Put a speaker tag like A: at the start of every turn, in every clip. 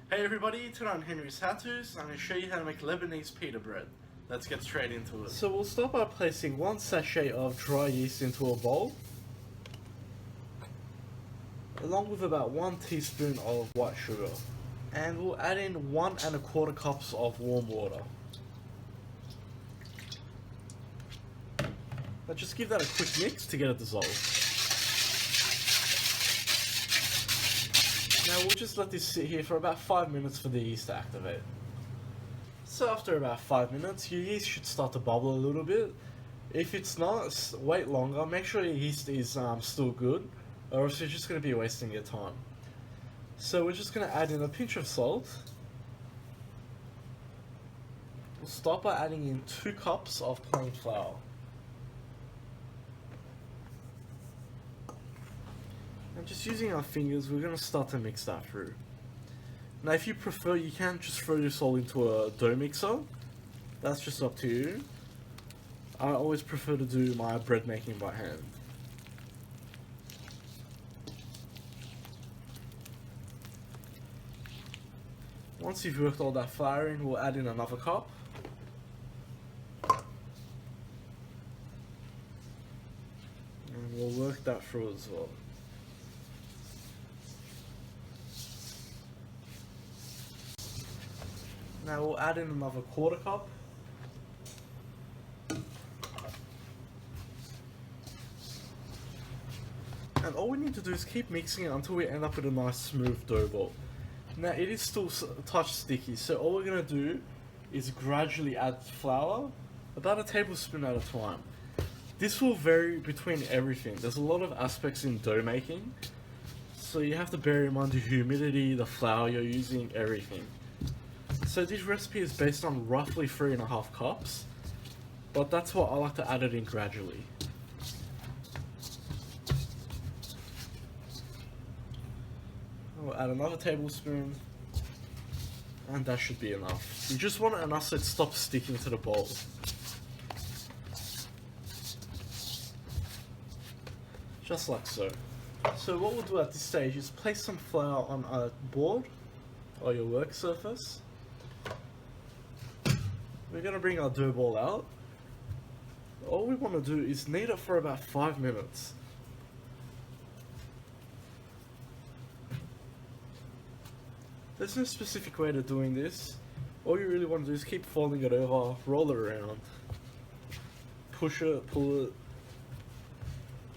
A: Hey everybody, today on Henry's HowTos, I'm going to show you how to make Lebanese pita bread. Let's get straight into it. So we'll start by placing 1 sachet of dry yeast into a bowl, along with about 1 teaspoon of white sugar. And we'll add in 1¼ cups of warm water. Now just give that a quick mix to get it dissolved. Now we'll just let this sit here for about 5 minutes for the yeast to activate. So after about 5 minutes, your yeast should start to bubble a little bit. If it's not, wait longer. Make sure your yeast is still good, or else you're just going to be wasting your time. So we're just going to add in a pinch of salt. We'll start by adding in 2 cups of plain flour. And just using our fingers, we're going to start to mix that through. Now if you prefer, you can just throw this all into a dough mixer. That's just up to you. I always prefer to do my bread making by hand. Once you've worked all that flour in, we'll add in another cup. And we'll work that through as well. Now we'll add in another ¼ cup. And all we need to do is keep mixing it until we end up with a nice smooth dough ball. Now it is still a touch sticky, so all we're going to do is gradually add flour, about a tablespoon at a time. This will vary between everything. There's a lot of aspects in dough making, so you have to bear in mind the humidity, the flour you're using, everything. So this recipe is based on roughly 3½ cups, but that's what I like to add it in gradually. We'll add another tablespoon, and that should be enough. You just want it enough so it stops sticking to the bowl. Just like so. So what we'll do at this stage is place some flour on a board or your work surface. We're going to bring our dough ball out. All we want to do is knead it for about 5 minutes. There's no specific way to doing this. All you really want to do is keep folding it over, roll it around, push it, pull it,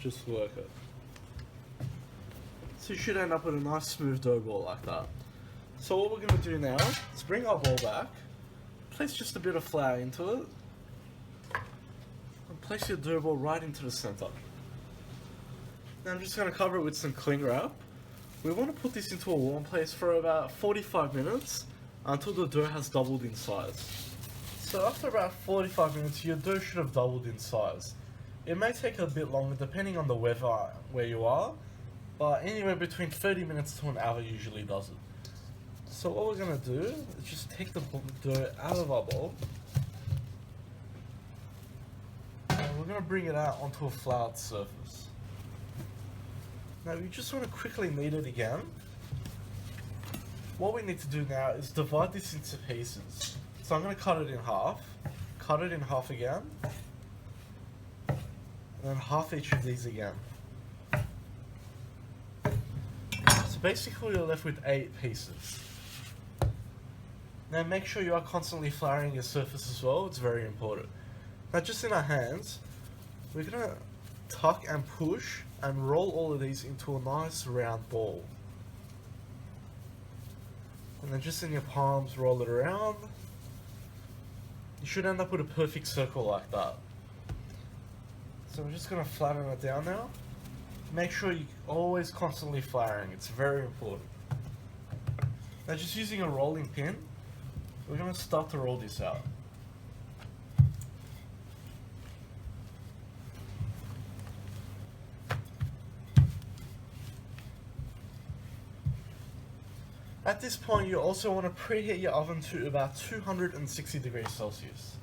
A: just work it. So you should end up with a nice smooth dough ball like that. So what we're going to do now is bring our bowl back. Place just a bit of flour into it, and place your dough ball right into the center. Now I'm just going to cover it with some cling wrap. We want to put this into a warm place for about 45 minutes until the dough has doubled in size. So after about 45 minutes, your dough should have doubled in size. It may take a bit longer depending on the weather where you are, but anywhere between 30 minutes to an hour usually does it. So what we're going to do is just take the dough out of our bowl, and we're going to bring it out onto a floured surface. Now we just want to quickly knead it again. What we need to do now is divide this into pieces. So I'm going to cut it in half again, and then half each of these again. So basically you're left with 8 pieces. Now make sure you are constantly flouring your surface as well, it's very important. Now just in our hands, we're going to tuck and push and roll all of these into a nice round ball. And then just in your palms, roll it around. You should end up with a perfect circle like that. So we're just going to flatten it down now. Make sure you're always constantly flouring, it's very important. Now just using a rolling pin, we're going to start to roll this out. At this point, you also want to preheat your oven to about 260 degrees Celsius.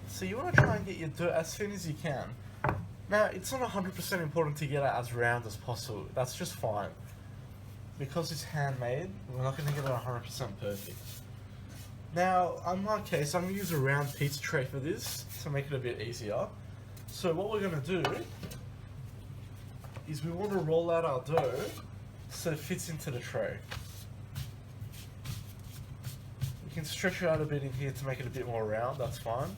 A: So you want to try and get your dough as thin as you can. Now, it's not 100% important to get it as round as possible. That's just fine. Because it's handmade, we're not going to get it 100% perfect. Now, in my case, I'm going to use a round pizza tray for this to make it a bit easier. So what we're going to do is we want to roll out our dough so it fits into the tray. You can stretch it out a bit in here to make it a bit more round, that's fine.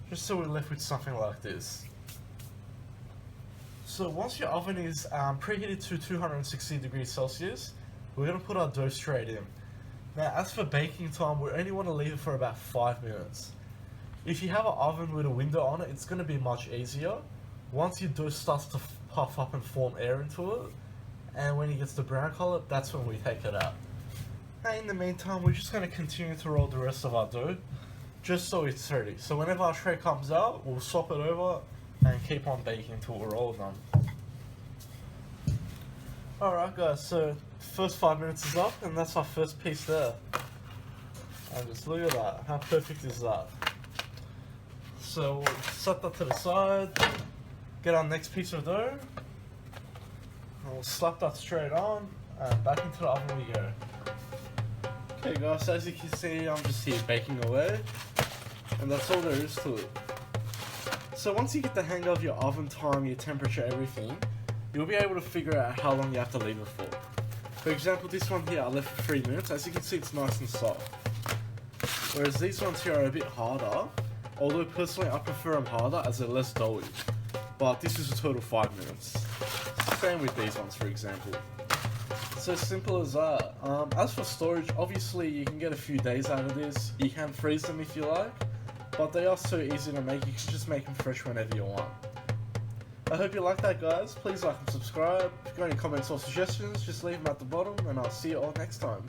A: Just so we're left with something like this. So once your oven is preheated to 260 degrees Celsius, we're going to put our dough straight in. Now, as for baking time, we only want to leave it for about 5 minutes. If you have an oven with a window on it, it's going to be much easier. Once your dough starts to puff up and form air into it, and when it gets the brown color, that's when we take it out. Now, in the meantime, we're just going to continue to roll the rest of our dough, just so it's ready. So whenever our tray comes out, we'll swap it over and keep on baking until we're all done. Alright guys, so first 5 minutes is up, and that's our first piece there. And just look at that, how perfect is that? So we'll set that to the side, get our next piece of dough, and we'll slap that straight on, and back into the oven we go. Okay guys, so as you can see, I'm just here baking away, and that's all there is to it. So once you get the hang of your oven time, your temperature, everything, you'll be able to figure out how long you have to leave it for. For example, this one here I left for 3 minutes. As you can see, it's nice and soft. Whereas these ones here are a bit harder, although personally I prefer them harder as they're less doughy. But this is a total 5 minutes. Same with these ones, for example. So simple as that. As for storage, obviously you can get a few days out of this. You can freeze them if you like, but they are so easy to make, you can just make them fresh whenever you want. I hope you like that guys, please like and subscribe. If you've got any comments or suggestions, just leave them at the bottom, and I'll see you all next time.